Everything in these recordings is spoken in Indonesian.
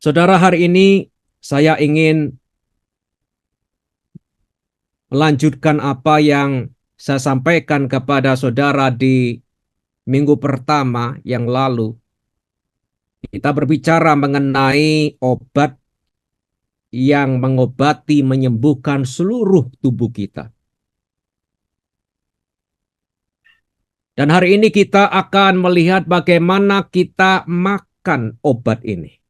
Saudara, hari ini saya ingin melanjutkan apa yang saya sampaikan kepada saudara di minggu pertama yang lalu. Kita berbicara mengenai obat yang mengobati, menyembuhkan seluruh tubuh kita. Dan hari ini kita akan melihat bagaimana kita makan obat ini.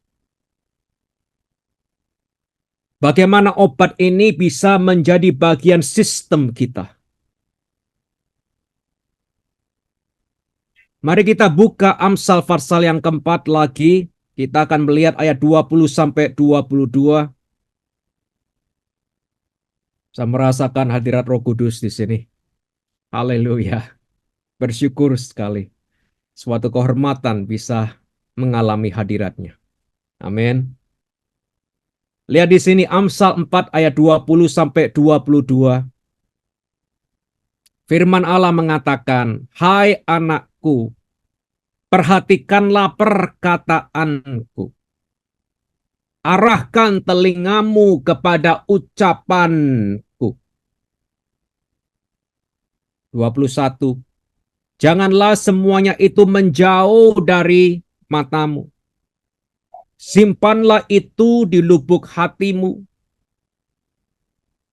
Bagaimana obat ini bisa menjadi bagian sistem kita. Mari kita buka Amsal pasal yang keempat lagi. Kita akan melihat ayat 20 sampai 22. Saya merasakan hadirat Roh Kudus di sini. Haleluya. Bersyukur sekali. Suatu kehormatan bisa mengalami hadiratnya. Amin. Lihat di sini Amsal 4 ayat 20 sampai 22. Firman Allah mengatakan, "Hai anakku, perhatikanlah perkataanku. Arahkan telingamu kepada ucapanku." 21. Janganlah semuanya itu menjauh dari matamu. Simpanlah itu di lubuk hatimu.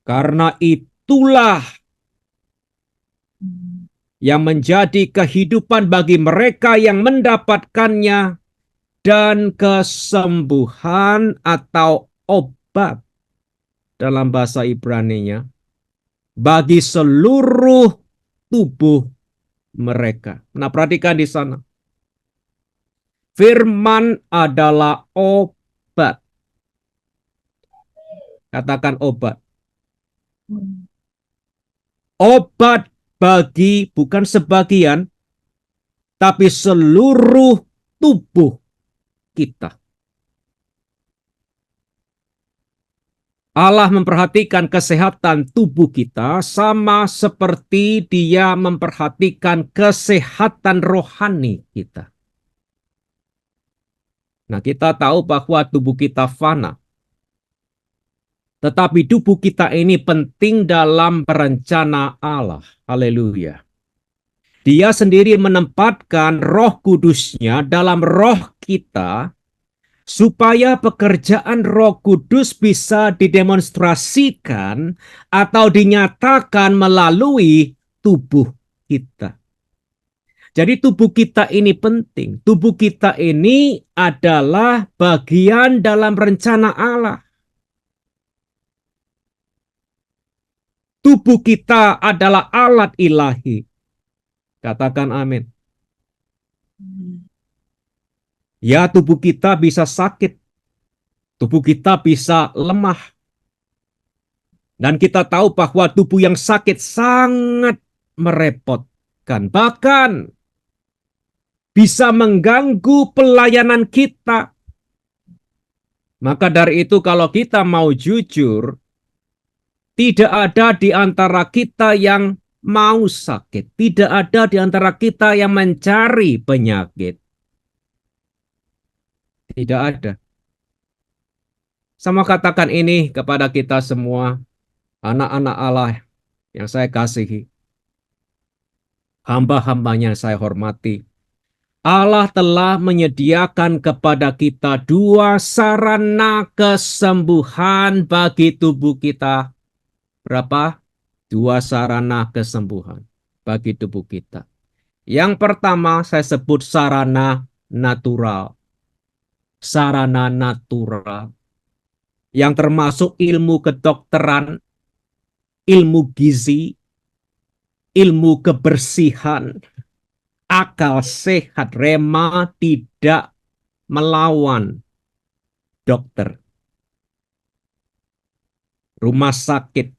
Karena itulah yang menjadi kehidupan bagi mereka yang mendapatkannya dan kesembuhan atau obat dalam bahasa Ibrani-nya bagi seluruh tubuh mereka. Nah, perhatikan di sana. Firman adalah obat. Katakan obat. Obat bagi bukan sebagian, tapi seluruh tubuh kita. Allah memperhatikan kesehatan tubuh kita sama seperti Dia memperhatikan kesehatan rohani kita. Nah, kita tahu bahwa tubuh kita fana. Tetapi tubuh kita ini penting dalam perencana Allah. Haleluya. Dia sendiri menempatkan Roh Kudus-Nya dalam roh kita supaya pekerjaan Roh Kudus bisa didemonstrasikan atau dinyatakan melalui tubuh kita. Jadi tubuh kita ini penting. Tubuh kita ini adalah bagian dalam rencana Allah. Tubuh kita adalah alat ilahi. Katakan amin. Ya, tubuh kita bisa sakit. Tubuh kita bisa lemah. Dan kita tahu bahwa tubuh yang sakit sangat merepotkan. Bahkan bisa mengganggu pelayanan kita. Maka dari itu kalau kita mau jujur, tidak ada di antara kita yang mau sakit. Tidak ada di antara kita yang mencari penyakit. Tidak ada. Sama katakan ini kepada kita semua, anak-anak Allah yang saya kasihi. Hamba-hambanya yang saya hormati. Allah telah menyediakan kepada kita dua sarana kesembuhan bagi tubuh kita. Berapa? Dua sarana kesembuhan bagi tubuh kita. Yang pertama saya sebut sarana natural. Sarana natural. Yang termasuk ilmu kedokteran, ilmu gizi, ilmu kebersihan, akal sehat, rema tidak melawan dokter. Rumah sakit,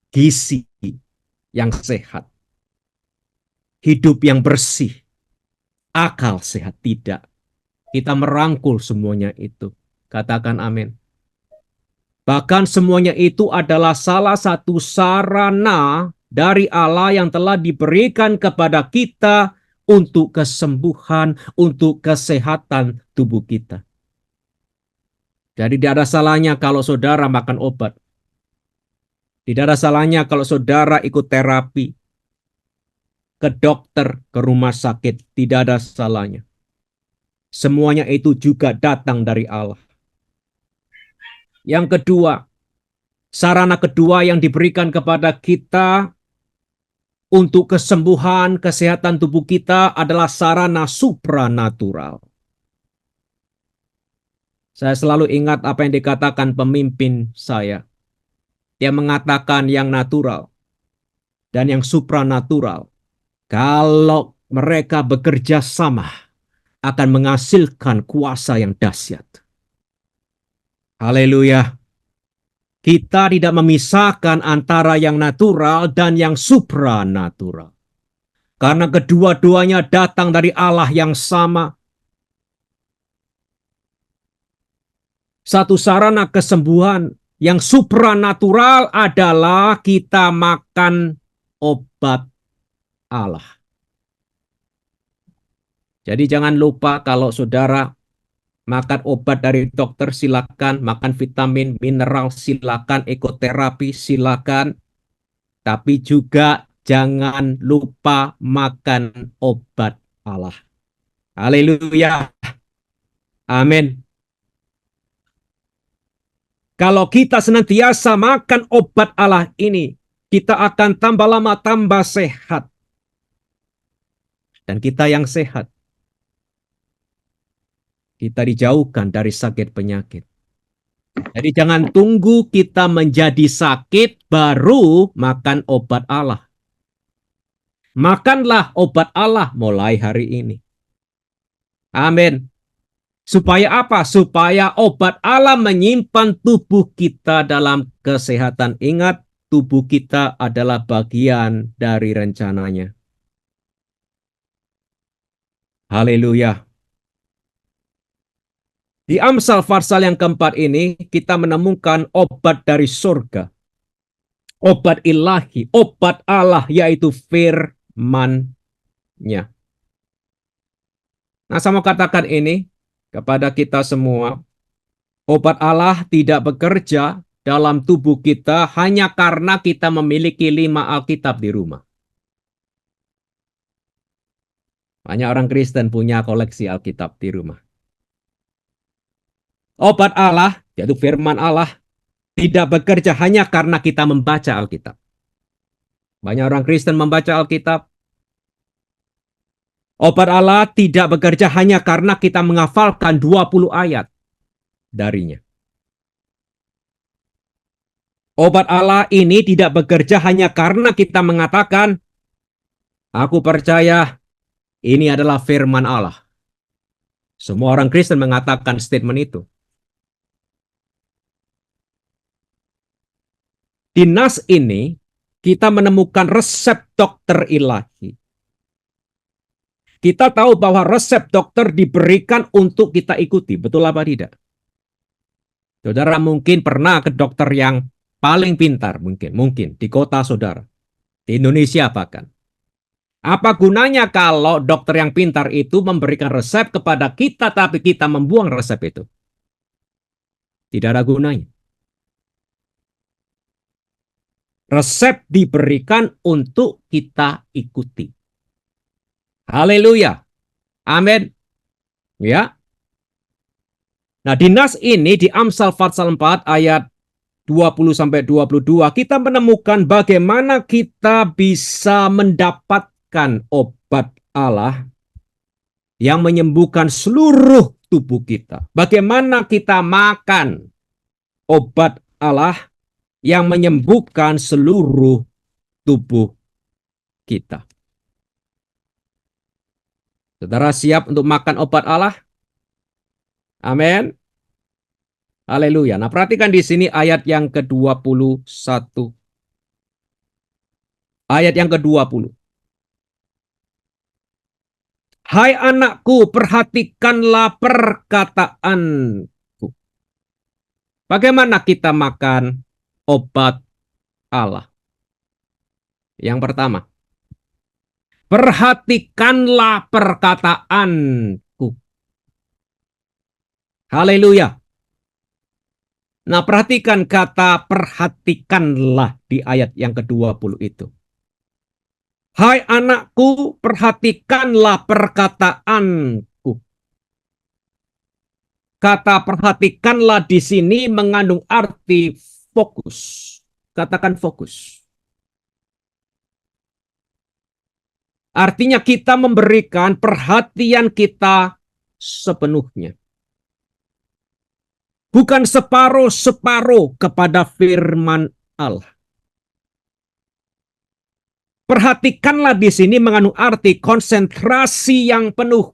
gizi yang sehat, hidup yang bersih, akal sehat tidak. Kita merangkul semuanya itu. Katakan amin. Bahkan semuanya itu adalah salah satu sarana dari Allah yang telah diberikan kepada kita untuk kesembuhan, untuk kesehatan tubuh kita. Jadi tidak ada salahnya kalau saudara makan obat. Tidak ada salahnya kalau saudara ikut terapi, ke dokter, ke rumah sakit. Tidak ada salahnya. Semuanya itu juga datang dari Allah. Yang kedua, sarana kedua yang diberikan kepada kita untuk kesembuhan, kesehatan tubuh kita adalah sarana supranatural. Saya selalu ingat apa yang dikatakan pemimpin saya. Dia mengatakan yang natural dan yang supranatural. Kalau mereka bekerja sama, akan menghasilkan kuasa yang dahsyat. Haleluya. Kita tidak memisahkan antara yang natural dan yang supranatural. Karena kedua-duanya datang dari Allah yang sama. Satu sarana kesembuhan yang supranatural adalah kita makan obat Allah. Jadi jangan lupa kalau saudara makan obat dari dokter silakan, makan vitamin, mineral silakan, ekoterapi silakan. Tapi juga jangan lupa makan obat Allah. Haleluya. Amin. Kalau kita senantiasa makan obat Allah ini, kita akan tambah lama tambah sehat. Dan kita yang sehat, kita dijauhkan dari sakit penyakit. Jadi jangan tunggu kita menjadi sakit baru makan obat Allah. Makanlah obat Allah mulai hari ini. Amin. Supaya apa? Supaya obat Allah menyimpan tubuh kita dalam kesehatan. Ingat, tubuh kita adalah bagian dari rencananya. Haleluya. Di Amsal pasal yang keempat ini, kita menemukan obat dari surga. Obat ilahi, obat Allah, yaitu firman-Nya. Nah, saya mau katakan ini kepada kita semua. Obat Allah tidak bekerja dalam tubuh kita hanya karena kita memiliki 5 Alkitab di rumah. Banyak orang Kristen punya koleksi Alkitab di rumah. Obat Allah, yaitu firman Allah, tidak bekerja hanya karena kita membaca Alkitab. Banyak orang Kristen membaca Alkitab. Obat Allah tidak bekerja hanya karena kita menghafalkan 20 ayat darinya. Obat Allah ini tidak bekerja hanya karena kita mengatakan, aku percaya ini adalah firman Allah. Semua orang Kristen mengatakan statement itu. Di nas ini, kita menemukan resep dokter ilahi. Kita tahu bahwa resep dokter diberikan untuk kita ikuti. Betul apa tidak? Saudara mungkin pernah ke dokter yang paling pintar, mungkin di kota saudara. Di Indonesia bahkan. Apa gunanya kalau dokter yang pintar itu memberikan resep kepada kita, tapi kita membuang resep itu? Tidak ada gunanya. Resep diberikan untuk kita ikuti. Haleluya. Amin. Ya. Nah, di nas ini di Amsal pasal 4 ayat 20 sampai 22 kita menemukan bagaimana kita bisa mendapatkan obat Allah yang menyembuhkan seluruh tubuh kita. Bagaimana kita makan obat Allah yang menyembuhkan seluruh tubuh kita. Saudara siap untuk makan obat Allah? Amin. Haleluya. Nah, perhatikan di sini ayat yang ke-21. Ayat yang ke-20. Hai anakku, perhatikanlah perkataanku. Bagaimana kita makan obat Allah? Yang pertama, perhatikanlah perkataanku. Haleluya. Nah, perhatikan kata perhatikanlah di ayat yang ke-20 itu. Hai anakku, perhatikanlah perkataanku. Kata perhatikanlah di sini mengandung arti fokus. Katakan fokus. Artinya kita memberikan perhatian kita sepenuhnya. Bukan separuh-separuh kepada firman Allah. Perhatikanlah di sini mengandung arti konsentrasi yang penuh.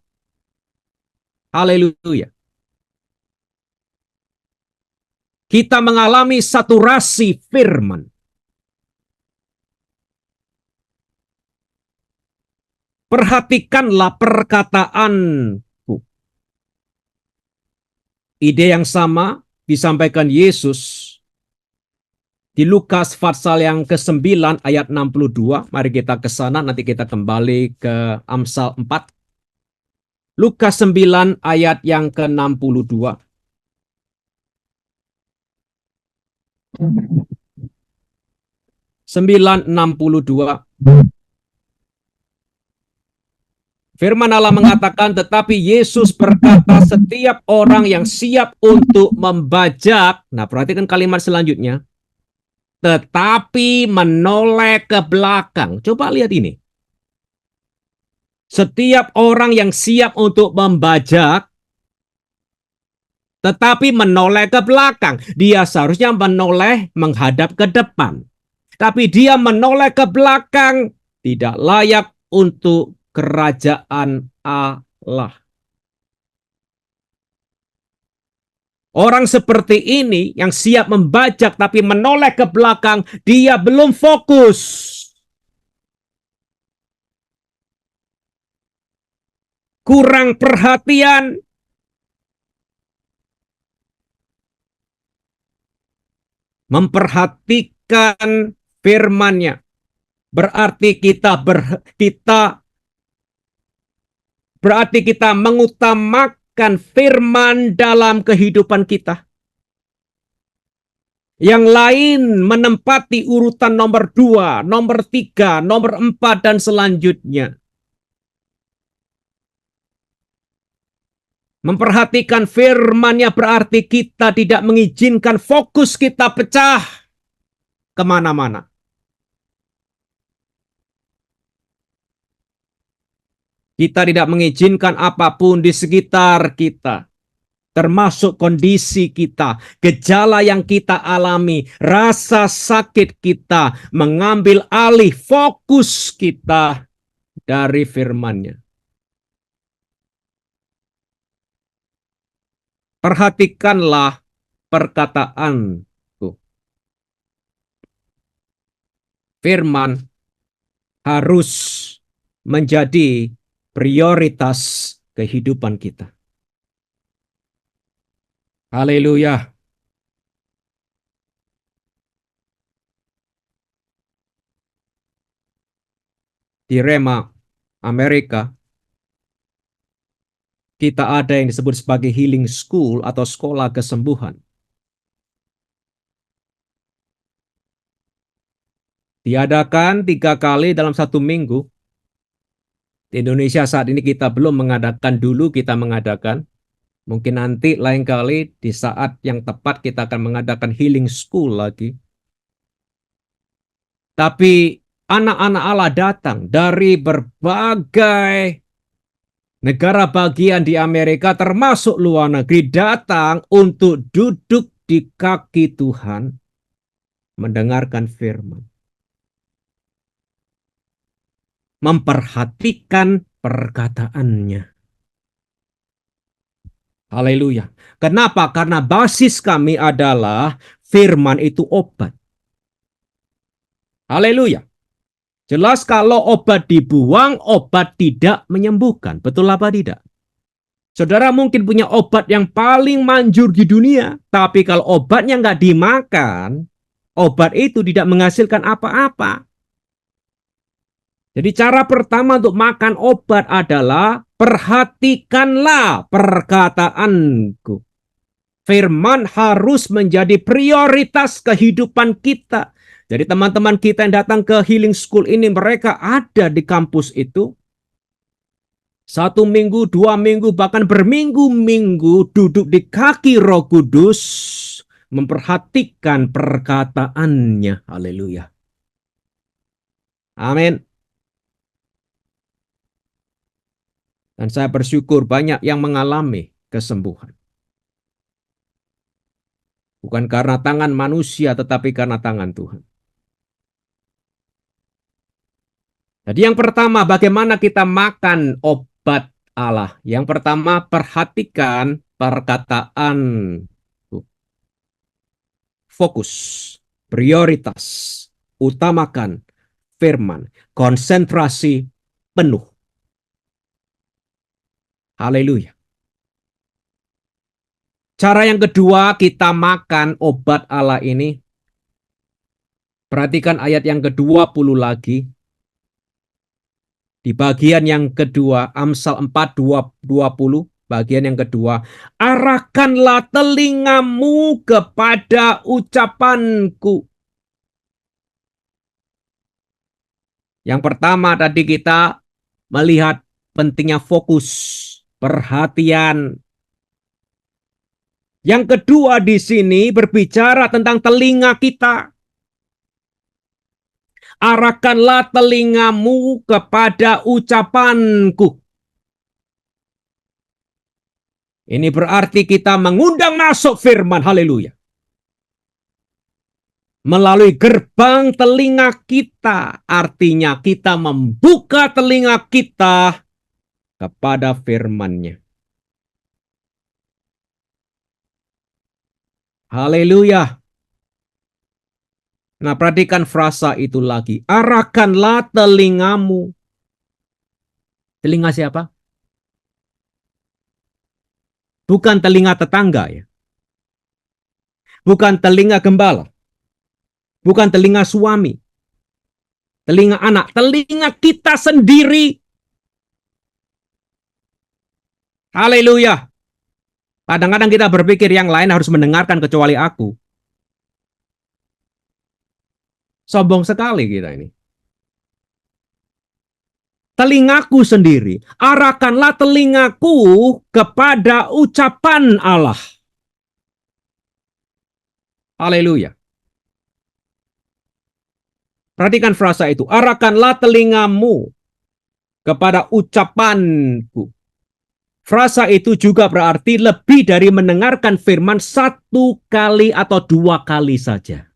Haleluya. Kita mengalami saturasi firman. Perhatikanlah perkataanku. Ide yang sama disampaikan Yesus di Lukas pasal yang ke-9 ayat 62. Mari kita ke sana, nanti kita kembali ke Amsal 4. Lukas 9 ayat yang ke-62. Firman Allah mengatakan, tetapi Yesus berkata, setiap orang yang siap untuk membajak, nah perhatikan kalimat selanjutnya, tetapi menoleh ke belakang. Coba lihat ini. Setiap orang yang siap untuk membajak, tetapi menoleh ke belakang. Dia seharusnya menoleh menghadap ke depan. Tapi dia menoleh ke belakang, tidak layak untuk kerajaan Allah. Orang seperti ini yang siap membajak tapi menoleh ke belakang, dia belum fokus. Kurang perhatian. Memperhatikan firman-Nya. Berarti kita mengutamakan firman dalam kehidupan kita. Yang lain menempati urutan nomor 2, nomor 3, nomor 4, dan selanjutnya. Memperhatikan firman-Nya berarti kita tidak mengizinkan fokus kita pecah kemana-mana. Kita tidak mengizinkan apapun di sekitar kita, termasuk kondisi kita, gejala yang kita alami, rasa sakit kita, mengambil alih fokus kita dari firman-Nya. Perhatikanlah perkataanku. Firman harus menjadi prioritas kehidupan kita. Haleluya. Di Rema, Amerika, kita ada yang disebut sebagai healing school atau sekolah kesembuhan. Diadakan 3 kali dalam 1 minggu. Di Indonesia saat ini kita belum mengadakan, dulu kita mengadakan. Mungkin nanti lain kali di saat yang tepat kita akan mengadakan healing school lagi. Tapi anak-anak Allah datang dari berbagai negara bagian di Amerika termasuk luar negeri, datang untuk duduk di kaki Tuhan mendengarkan firman. Memperhatikan perkataannya. Haleluya. Kenapa? Karena basis kami adalah firman itu obat. Haleluya. Jelas kalau obat dibuang, obat tidak menyembuhkan. Betul apa tidak? Saudara mungkin punya obat yang paling manjur di dunia, tapi kalau obatnya nggak dimakan, obat itu tidak menghasilkan apa-apa. Jadi cara pertama untuk makan obat adalah perhatikanlah perkataanku. Firman harus menjadi prioritas kehidupan kita. Jadi teman-teman kita yang datang ke Healing School ini, mereka ada di kampus itu. 1 minggu, 2 minggu, bahkan berminggu-minggu duduk di kaki Roh Kudus, memperhatikan perkataannya. Haleluya. Amin. Dan saya bersyukur banyak yang mengalami kesembuhan. Bukan karena tangan manusia, tetapi karena tangan Tuhan. Jadi yang pertama, bagaimana kita makan obat Allah? Yang pertama, perhatikan perkataan. Fokus, prioritas, utamakan firman, konsentrasi penuh. Haleluya. Cara yang kedua kita makan obat Allah ini. Perhatikan ayat yang ke-20 lagi. Di bagian yang kedua, Amsal 4:20, bagian yang kedua. Arahkanlah telingamu kepada ucapanku. Yang pertama tadi kita melihat pentingnya fokus, perhatian. Yang kedua di sini berbicara tentang telinga kita. Arahkanlah telingamu kepada ucapanku. Ini berarti kita mengundang masuk firman. Haleluya. Melalui gerbang telinga kita. Artinya kita membuka telinga kita kepada firman-Nya. Haleluya. Nah, perhatikan frasa itu lagi. Arahkanlah telingamu. Telinga siapa? Bukan telinga tetangga ya. Bukan telinga gembala. Bukan telinga suami. Telinga anak. Telinga kita sendiri. Haleluya. Kadang-kadang kita berpikir yang lain harus mendengarkan kecuali aku. Sombong sekali kita ini. Telingaku sendiri. Arahkanlah telingaku kepada ucapan Allah. Haleluya. Perhatikan frasa itu. Arahkanlah telingamu kepada ucapanku. Frasa itu juga berarti lebih dari mendengarkan firman 1 kali atau 2 kali saja.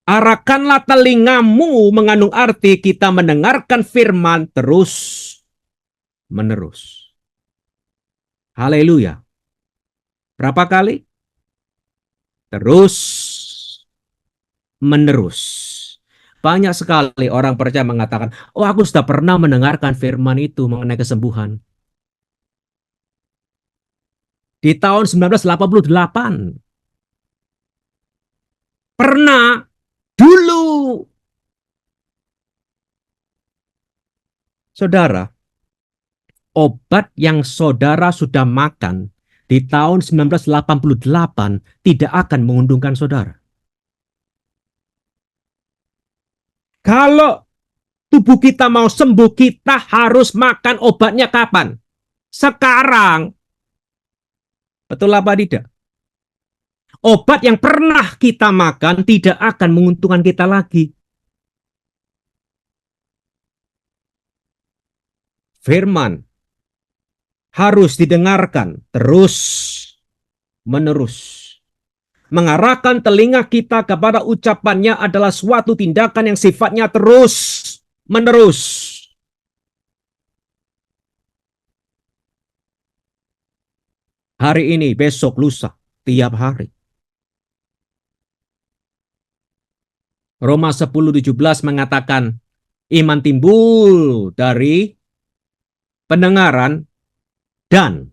Arahkanlah telingamu mengandung arti kita mendengarkan firman terus menerus. Haleluya. Berapa kali? Terus menerus. Banyak sekali orang percaya mengatakan, oh aku sudah pernah mendengarkan firman itu mengenai kesembuhan. Di tahun 1988. Pernah. Dulu. Saudara, obat yang saudara sudah makan di tahun 1988 tidak akan menguntungkan saudara. Kalau tubuh kita mau sembuh, kita harus makan obatnya kapan? Sekarang. Betul apa tidak? Obat yang pernah kita makan tidak akan menguntungkan kita lagi. Firman harus didengarkan terus menerus. Mengarahkan telinga kita kepada ucapannya adalah suatu tindakan yang sifatnya terus menerus. Hari ini, besok, lusa, tiap hari. Roma 10:17 mengatakan iman timbul dari pendengaran dan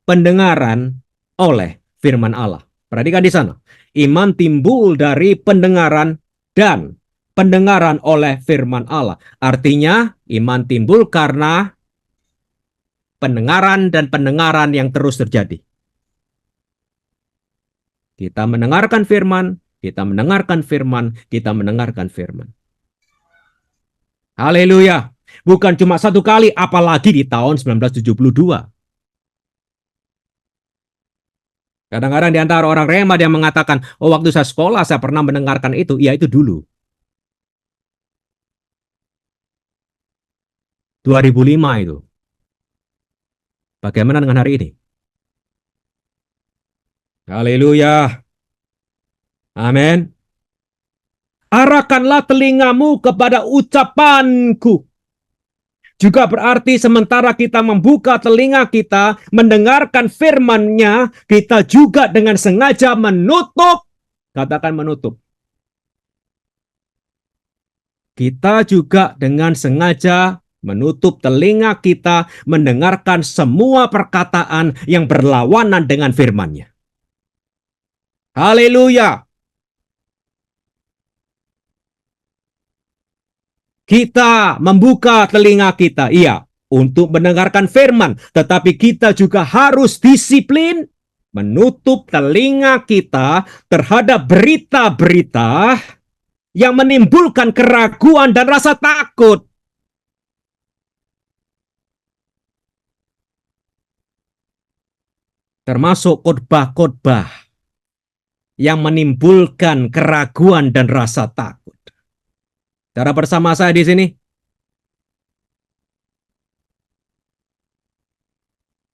pendengaran oleh firman Allah. Perhatikan di sana. Iman timbul dari pendengaran dan pendengaran oleh firman Allah. Artinya iman timbul karena pendengaran dan pendengaran yang terus terjadi. Kita mendengarkan firman, kita mendengarkan firman, kita mendengarkan firman. Haleluya. Bukan cuma satu kali, apalagi di tahun 1972. Kadang-kadang di antara orang Rema yang mengatakan, oh waktu saya sekolah saya pernah mendengarkan itu. Ya itu dulu. 2005 itu. Bagaimana dengan hari ini? Haleluya. Amin. Arahkanlah telingamu kepada ucapanku. Juga berarti sementara kita membuka telinga kita, mendengarkan firman-Nya, kita juga dengan sengaja menutup, katakan menutup. Kita juga dengan sengaja menutup telinga kita, mendengarkan semua perkataan yang berlawanan dengan firman-Nya. Haleluya. Kita membuka telinga kita, iya, untuk mendengarkan firman. Tetapi kita juga harus disiplin menutup telinga kita terhadap berita-berita yang menimbulkan keraguan dan rasa takut. Termasuk khotbah-khotbah yang menimbulkan keraguan dan rasa takut. Cara bersama saya di sini.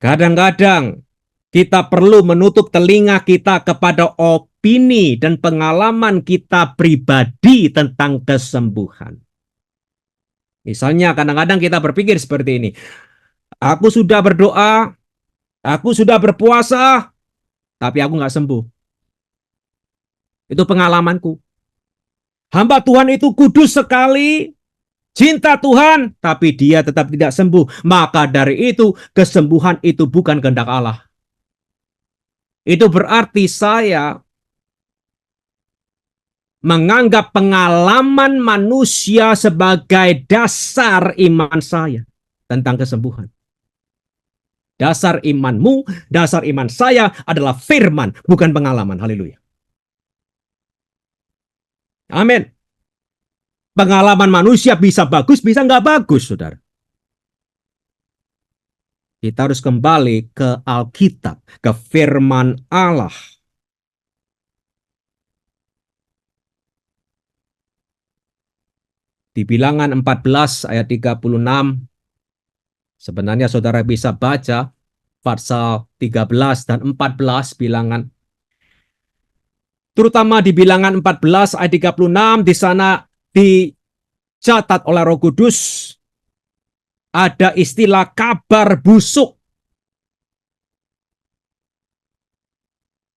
Kadang-kadang kita perlu menutup telinga kita kepada opini dan pengalaman kita pribadi tentang kesembuhan. Misalnya kadang-kadang kita berpikir seperti ini. Aku sudah berdoa, aku sudah berpuasa, tapi aku nggak sembuh. Itu pengalamanku. Hamba Tuhan itu kudus sekali, cinta Tuhan, tapi dia tetap tidak sembuh. Maka dari itu, kesembuhan itu bukan kehendak Allah. Itu berarti saya menganggap pengalaman manusia sebagai dasar iman saya tentang kesembuhan. Dasar imanmu, dasar iman saya adalah firman, bukan pengalaman. Haleluya. Amin. Pengalaman manusia bisa bagus, bisa nggak bagus, saudara. Kita harus kembali ke Alkitab, ke firman Allah. Di Bilangan 14 ayat 36, sebenarnya saudara bisa baca pasal 13 dan 14 Bilangan. Terutama di Bilangan 14 ayat 36, di sana dicatat oleh Roh Kudus ada istilah kabar busuk.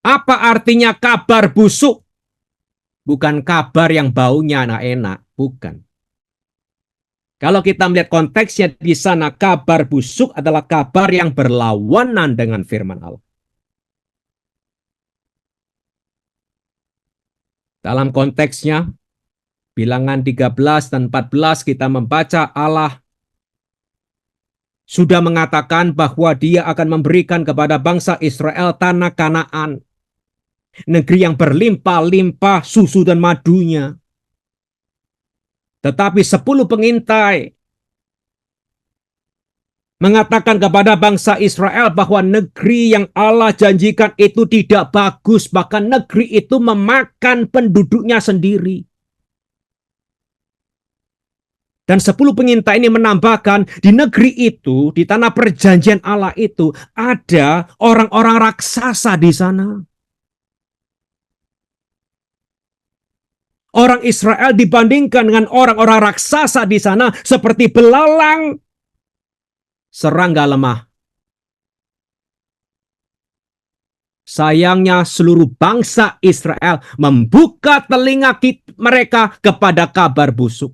Apa artinya kabar busuk? Bukan kabar yang baunya enak, bukan. Kalau kita melihat konteksnya di sana, kabar busuk adalah kabar yang berlawanan dengan firman Allah. Dalam konteksnya, Bilangan 13 dan 14 kita membaca Allah sudah mengatakan bahwa dia akan memberikan kepada bangsa Israel tanah Kanaan, negeri yang berlimpah-limpah susu dan madunya. Tetapi 10 pengintai mengatakan kepada bangsa Israel bahwa negeri yang Allah janjikan itu tidak bagus, bahkan negeri itu memakan penduduknya sendiri. Dan 10 pengintai ini menambahkan di negeri itu, di tanah perjanjian Allah itu, ada orang-orang raksasa di sana. Orang Israel dibandingkan dengan orang-orang raksasa di sana seperti belalang, serangga lemah. Sayangnya seluruh bangsa Israel membuka telinga mereka kepada kabar busuk.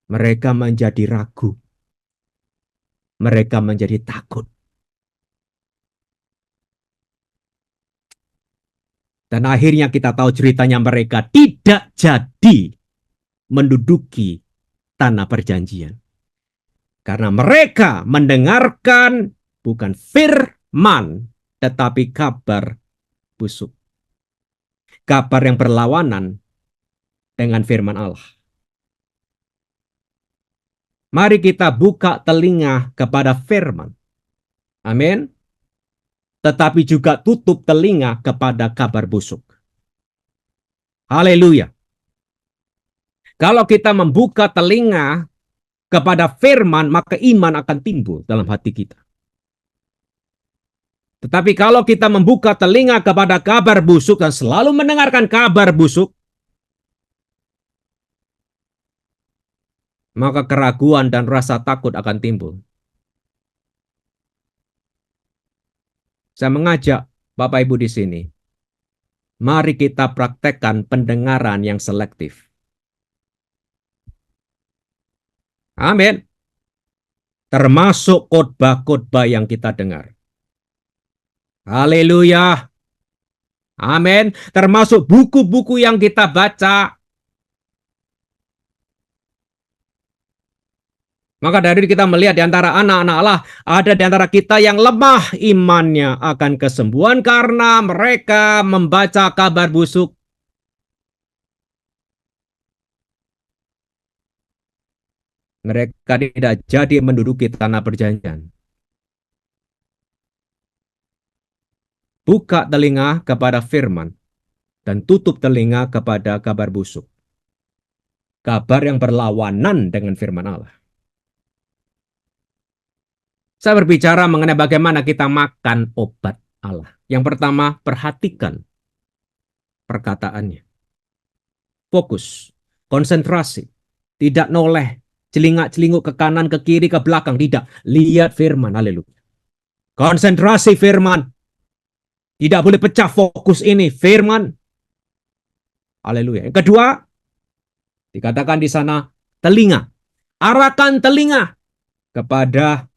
Mereka menjadi ragu. Mereka menjadi takut. Dan akhirnya kita tahu ceritanya, mereka tidak jadi menduduki tanah perjanjian. Karena mereka mendengarkan bukan firman, tetapi kabar busuk. Kabar yang berlawanan dengan firman Allah. Mari kita buka telinga kepada firman. Amin. Tetapi juga tutup telinga kepada kabar busuk. Haleluya. Kalau kita membuka telinga kepada firman, maka iman akan timbul dalam hati kita. Tetapi kalau kita membuka telinga kepada kabar busuk dan selalu mendengarkan kabar busuk, maka keraguan dan rasa takut akan timbul. Saya mengajak Bapak Ibu di sini, mari kita praktekkan pendengaran yang selektif. Amin. Termasuk khotbah-khotbah yang kita dengar. Haleluya. Amin. Termasuk buku-buku yang kita baca. Maka dari kita melihat di antara anak-anak Allah, ada di antara kita yang lemah imannya akan kesembuhan karena mereka membaca kabar busuk. Mereka tidak jadi menduduki tanah perjanjian. Buka telinga kepada firman dan tutup telinga kepada kabar busuk. Kabar yang berlawanan dengan firman Allah. Saya berbicara mengenai bagaimana kita makan obat Allah. Yang pertama, perhatikan perkataannya. Fokus, konsentrasi, tidak noleh, celingak-celinguk ke kanan, ke kiri, ke belakang. Tidak, lihat firman. Haleluya. Konsentrasi firman. Tidak boleh pecah fokus ini, firman. Haleluya. Yang kedua, dikatakan di sana, telinga. Arahkan telinga kepada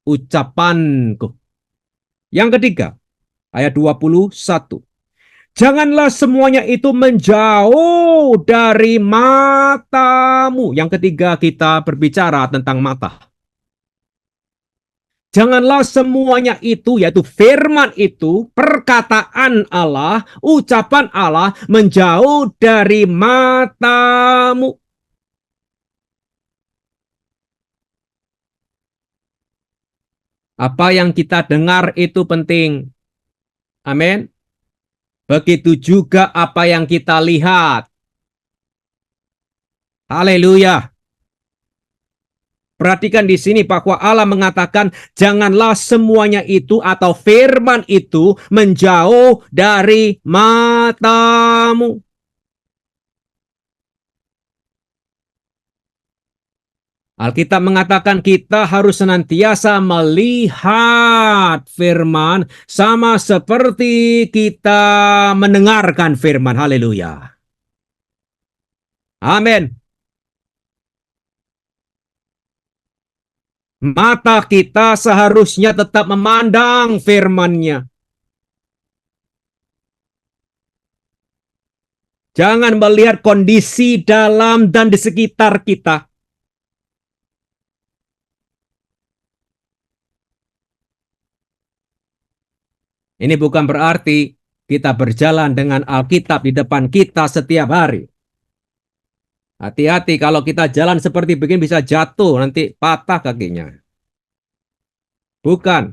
ucapanku. Yang ketiga, ayat 21. Janganlah semuanya itu menjauh dari matamu. Yang ketiga, kita berbicara tentang mata. Janganlah semuanya itu, yaitu firman itu, perkataan Allah, ucapan Allah, menjauh dari matamu. Apa yang kita dengar itu penting. Amin. Begitu juga apa yang kita lihat. Haleluya. Perhatikan di sini bahwa Allah mengatakan janganlah semuanya itu atau firman itu menjauh dari matamu. Alkitab mengatakan kita harus senantiasa melihat firman sama seperti kita mendengarkan firman. Haleluya. Amin. Mata kita seharusnya tetap memandang firman-Nya. Jangan melihat kondisi dalam dan di sekitar kita. Ini bukan berarti kita berjalan dengan Alkitab di depan kita setiap hari. Hati-hati kalau kita jalan seperti begini bisa jatuh, nanti patah kakinya. Bukan.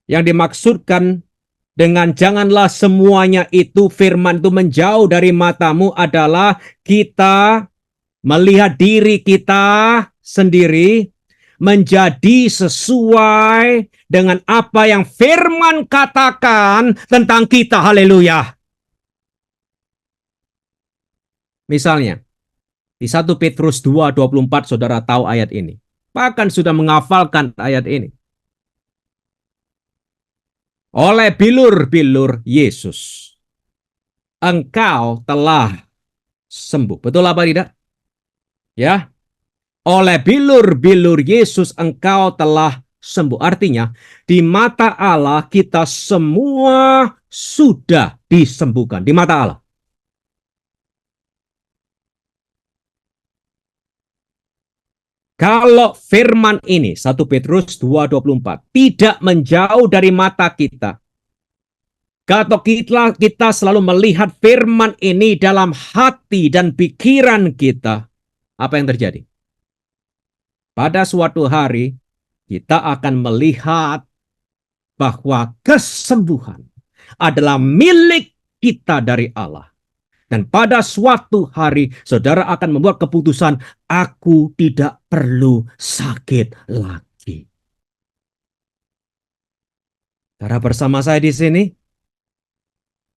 Yang dimaksudkan dengan janganlah semuanya itu firman itu menjauh dari matamu adalah kita melihat diri kita sendiri menjadi sesuai dengan apa yang firman katakan tentang kita. Haleluya. Misalnya, di 1 Petrus 2:24 saudara tahu ayat ini. Bahkan sudah menghafalkan ayat ini. Oleh bilur-bilur Yesus, engkau telah sembuh. Betul apa tidak? Ya. Oleh bilur-bilur Yesus engkau telah sembuh. Artinya, di mata Allah kita semua sudah disembuhkan. Di mata Allah. Kalau firman ini 1 Petrus 2:24 tidak menjauh dari mata kita, kalau kita selalu melihat firman ini dalam hati dan pikiran kita, apa yang terjadi? Pada suatu hari kita akan melihat bahwa kesembuhan adalah milik kita dari Allah. Dan pada suatu hari, saudara akan membuat keputusan, aku tidak perlu sakit lagi. Saudara bersama saya di sini.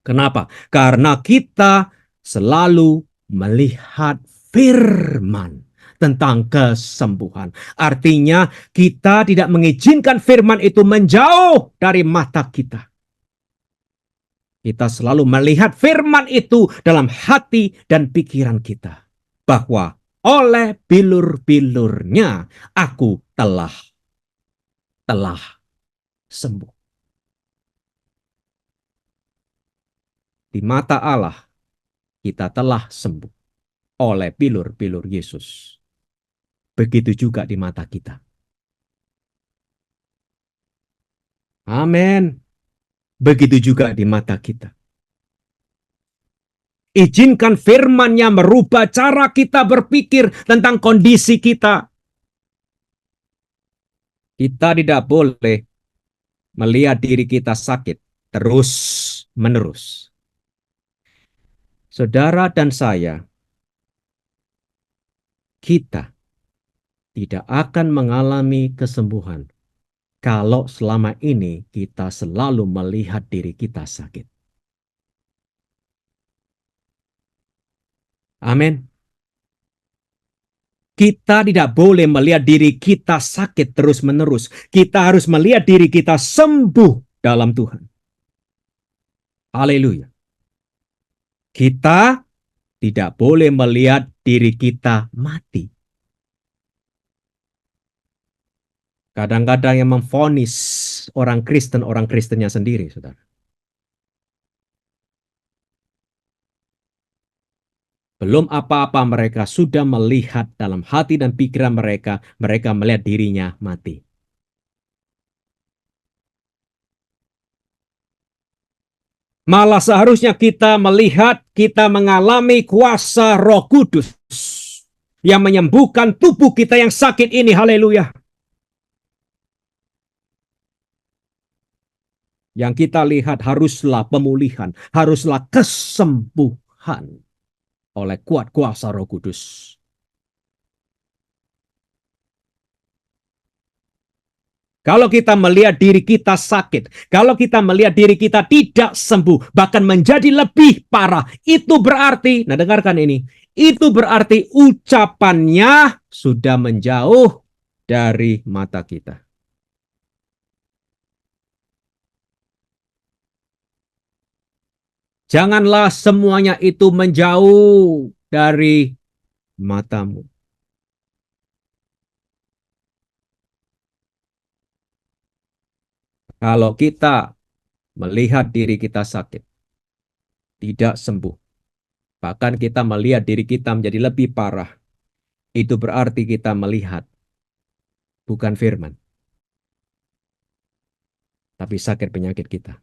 Kenapa? Karena kita selalu melihat firman tentang kesembuhan. Artinya kita tidak mengizinkan firman itu menjauh dari mata kita. Kita selalu melihat firman itu dalam hati dan pikiran kita. Bahwa oleh bilur-bilurnya aku telah sembuh. Di mata Allah kita telah sembuh oleh bilur-bilur Yesus. Begitu juga di mata kita. Amin. Begitu juga di mata kita. Izinkan firman-Nya merubah cara kita berpikir tentang kondisi kita. Kita tidak boleh melihat diri kita sakit terus-menerus. Saudara dan saya, kita tidak akan mengalami kesembuhan kalau selama ini kita selalu melihat diri kita sakit. Amin. Kita tidak boleh melihat diri kita sakit terus-menerus. Kita harus melihat diri kita sembuh dalam Tuhan. Haleluya. Kita tidak boleh melihat diri kita mati. Kadang-kadang yang memvonis orang Kristennya sendiri, saudara. Belum apa-apa mereka sudah melihat dalam hati dan pikiran mereka melihat dirinya mati. Malah seharusnya kita melihat, kita mengalami kuasa Roh Kudus yang menyembuhkan tubuh kita yang sakit ini. Haleluya. Yang kita lihat haruslah pemulihan, haruslah kesembuhan oleh kuat kuasa Roh Kudus. Kalau kita melihat diri kita sakit, kalau kita melihat diri kita tidak sembuh, bahkan menjadi lebih parah, itu berarti, nah dengarkan ini, itu berarti ucapannya sudah menjauh dari mata kita. Janganlah semuanya itu menjauh dari matamu. Kalau kita melihat diri kita sakit, tidak sembuh, bahkan kita melihat diri kita menjadi lebih parah, itu berarti kita melihat bukan firman, tapi sakit penyakit kita.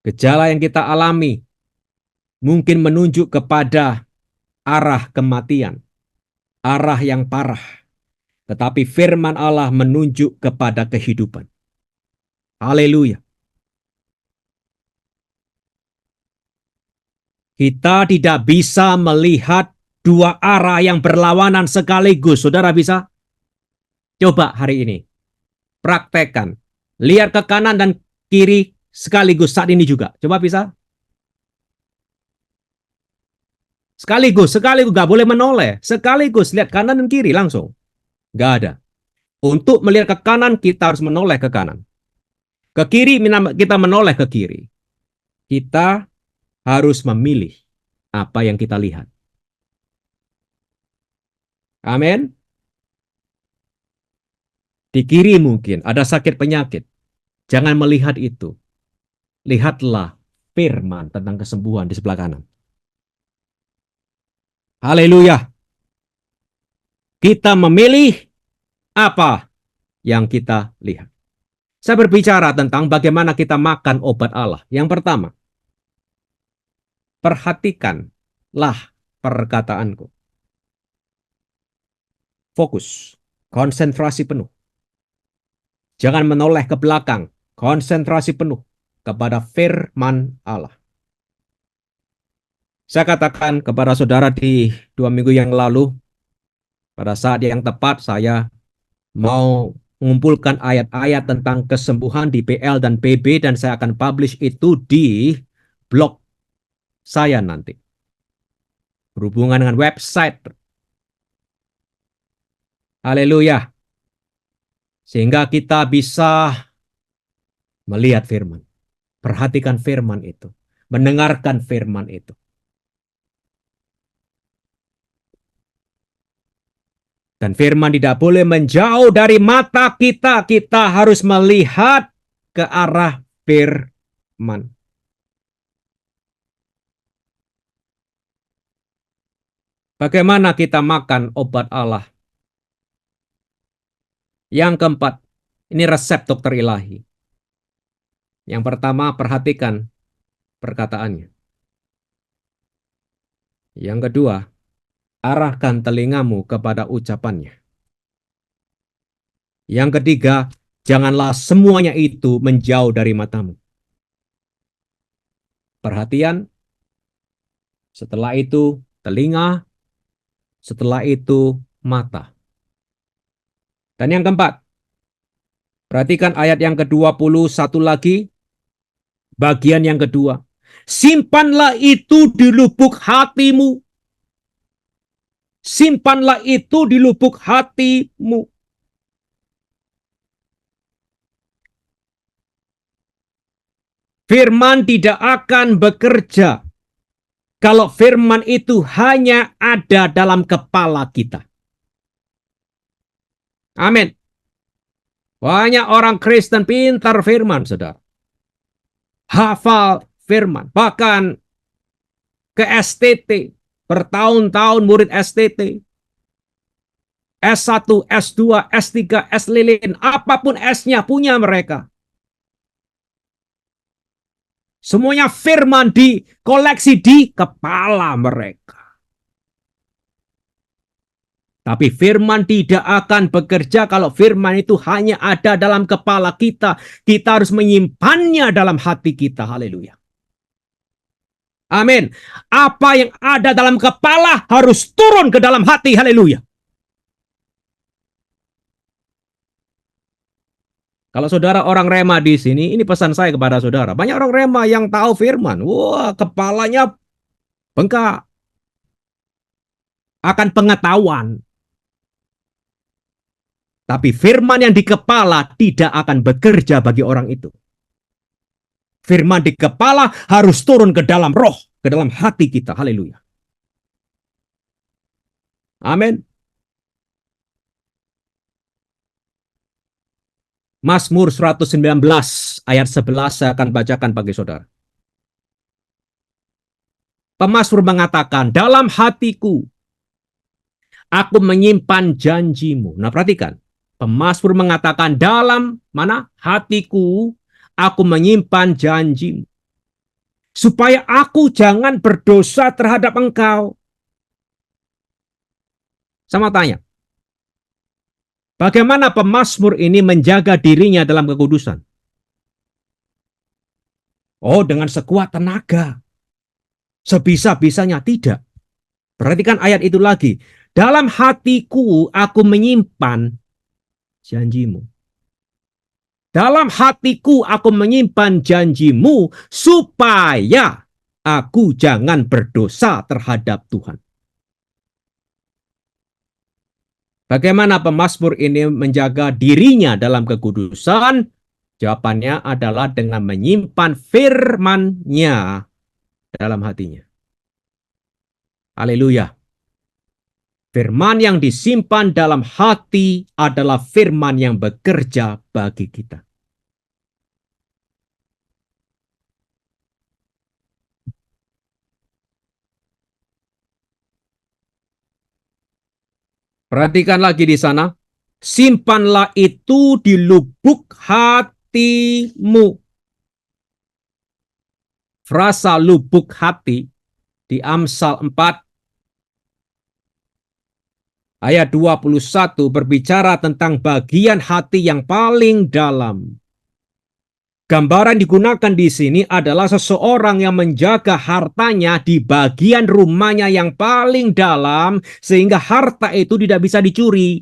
Gejala yang kita alami mungkin menunjuk kepada arah kematian, arah yang parah. Tetapi firman Allah menunjuk kepada kehidupan. Haleluya. Kita tidak bisa melihat dua arah yang berlawanan sekaligus. Saudara bisa? Coba hari ini. Praktekkan. Lihat ke kanan dan kiri sekaligus saat ini juga. Coba bisa? Sekaligus gak boleh menoleh. Sekaligus lihat kanan dan kiri langsung. Gak ada. Untuk melihat ke kanan kita harus menoleh ke kanan. Ke kiri kita menoleh ke kiri. Kita harus memilih apa yang kita lihat. Amin. Di kiri mungkin ada sakit penyakit. Jangan melihat itu. Lihatlah firman tentang kesembuhan di sebelah kanan. Haleluya. Kita memilih apa yang kita lihat. Saya berbicara tentang bagaimana kita makan obat Allah. Yang pertama, perhatikanlah perkataanku. Fokus, konsentrasi penuh. Jangan menoleh ke belakang, konsentrasi penuh kepada firman Allah. Saya katakan kepada saudara di 2 minggu yang lalu, pada saat yang tepat saya mau mengumpulkan ayat-ayat tentang kesembuhan di PL dan PB, dan saya akan publish itu di blog saya nanti. Berhubungan dengan website. Haleluya. Sehingga kita bisa melihat firman. Perhatikan firman itu. Mendengarkan firman itu. Dan firman tidak boleh menjauh dari mata kita. Kita harus melihat ke arah firman. Bagaimana kita makan obat Allah? Yang keempat, ini resep dokter ilahi. Yang pertama, perhatikan perkataannya. Yang kedua, arahkan telingamu kepada ucapannya. Yang ketiga, janganlah semuanya itu menjauh dari matamu. Perhatian, setelah itu telinga, setelah itu mata. Dan yang keempat, perhatikan ayat yang ke-21 lagi, bagian yang kedua. Simpanlah itu di lubuk hatimu. Simpanlah itu di lubuk hatimu. Firman tidak akan bekerja kalau firman itu hanya ada dalam kepala kita. Amin. Banyak orang Kristen pintar firman, saudara. Hafal firman. Bahkan ke STT. Bertahun-tahun murid STT. S1, S2, S3, S lilin. Apapun S-nya punya mereka. Semuanya firman di koleksi di kepala mereka. Tapi firman tidak akan bekerja kalau firman itu hanya ada dalam kepala kita. Kita harus menyimpannya dalam hati kita. Haleluya. Amin. Apa yang ada dalam kepala harus turun ke dalam hati. Haleluya. Kalau saudara orang rema di sini, ini pesan saya kepada saudara. Banyak orang rema yang tahu firman. Wah, kepalanya bengkak. Akan pengetahuan. Tapi firman yang di kepala tidak akan bekerja bagi orang itu. Firman di kepala harus turun ke dalam roh, ke dalam hati kita. Haleluya. Amin. Mazmur 119 ayat 11 saya akan bacakan bagi saudara. Pemazmur mengatakan, dalam hatiku aku menyimpan janjimu. Nah, perhatikan. Pemazmur mengatakan, dalam mana? Hatiku aku menyimpan janjimu. Supaya aku jangan berdosa terhadap engkau. Sama tanya. Bagaimana pemazmur ini menjaga dirinya dalam kekudusan? Oh, dengan sekuat tenaga. Sebisa-bisanya tidak. Perhatikan ayat itu lagi. Dalam hatiku aku menyimpan janjimu. Dalam hatiku aku menyimpan janjimu supaya aku jangan berdosa terhadap Tuhan. Bagaimana pemazmur ini menjaga dirinya dalam kekudusan? Jawabannya adalah dengan menyimpan firman-Nya dalam hatinya. Haleluya. Firman yang disimpan dalam hati adalah firman yang bekerja bagi kita. Perhatikan lagi di sana. Simpanlah itu di lubuk hatimu. Frasa lubuk hati di Amsal 4 ayat 21 berbicara tentang bagian hati yang paling dalam. Gambaran digunakan di sini adalah seseorang yang menjaga hartanya di bagian rumahnya yang paling dalam, sehingga harta itu tidak bisa dicuri.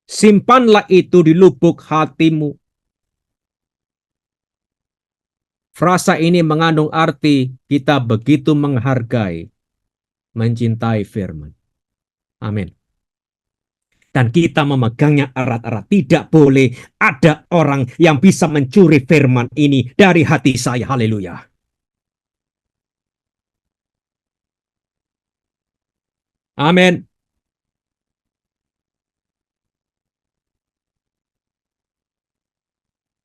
Simpanlah itu di lubuk hatimu. Frasa ini mengandung arti kita begitu menghargai, mencintai firman. Amin. Dan kita memegangnya erat-erat. Tidak boleh ada orang yang bisa mencuri firman ini dari hati saya. Haleluya. Amin.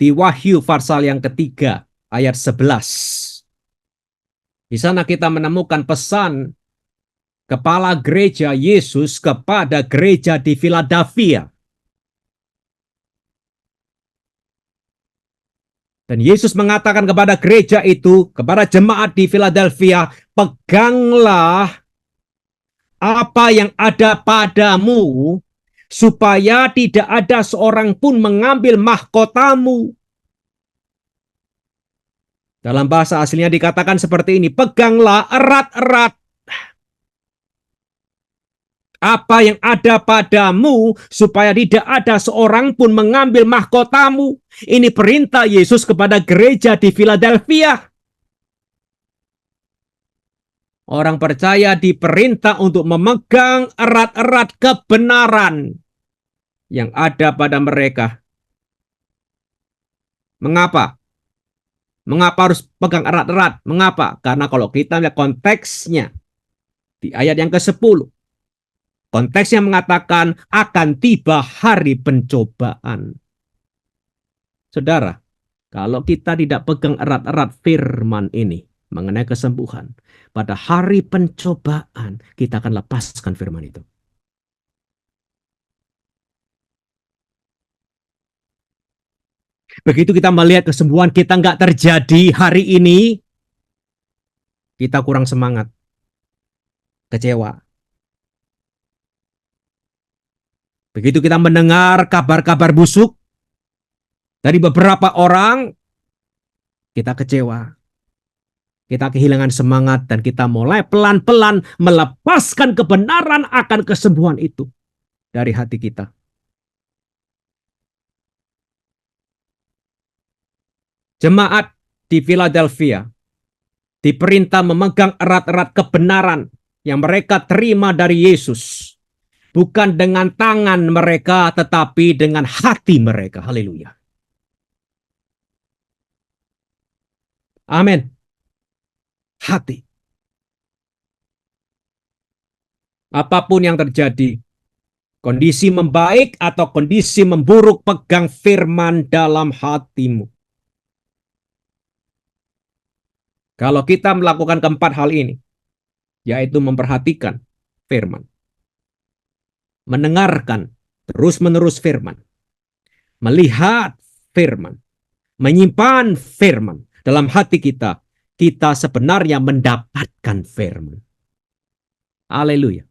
Di Wahyu pasal yang ketiga, ayat 11. Di sana kita menemukan pesan kepala gereja Yesus kepada gereja di Philadelphia. Dan Yesus mengatakan kepada gereja itu, kepada jemaat di Philadelphia, peganglah apa yang ada padamu, supaya tidak ada seorang pun mengambil mahkotamu. Dalam bahasa aslinya dikatakan seperti ini, peganglah erat-erat apa yang ada padamu, supaya tidak ada seorang pun mengambil mahkotamu. Ini perintah Yesus kepada gereja di Philadelphia. Orang percaya diperintah untuk memegang erat-erat kebenaran yang ada pada mereka. Mengapa? Mengapa harus pegang erat-erat? Mengapa? Karena kalau kita lihat konteksnya di ayat yang ke-10, konteksnya mengatakan akan tiba hari pencobaan. Saudara, kalau kita tidak pegang erat-erat firman ini mengenai kesembuhan, pada hari pencobaan kita akan lepaskan firman itu. Begitu kita melihat kesembuhan kita nggak terjadi hari ini, kita kurang semangat, kecewa. Begitu kita mendengar kabar-kabar busuk dari beberapa orang, kita kecewa. Kita kehilangan semangat dan kita mulai pelan-pelan melepaskan kebenaran akan kesembuhan itu dari hati kita. Jemaat di Philadelphia diperintah memegang erat-erat kebenaran yang mereka terima dari Yesus. Bukan dengan tangan mereka, tetapi dengan hati mereka. Haleluya. Amin. Hati. Apapun yang terjadi, kondisi membaik atau kondisi memburuk, pegang firman dalam hatimu. Kalau kita melakukan keempat hal ini, yaitu memperhatikan firman, mendengarkan terus-menerus firman, melihat firman, menyimpan firman dalam hati kita, kita sebenarnya mendapatkan firman. Haleluya.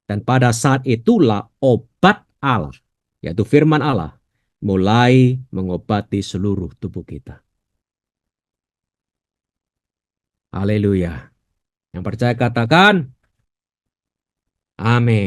Dan pada saat itulah obat Allah, yaitu firman Allah, mulai mengobati seluruh tubuh kita. Haleluya. Yang percaya katakan, amin.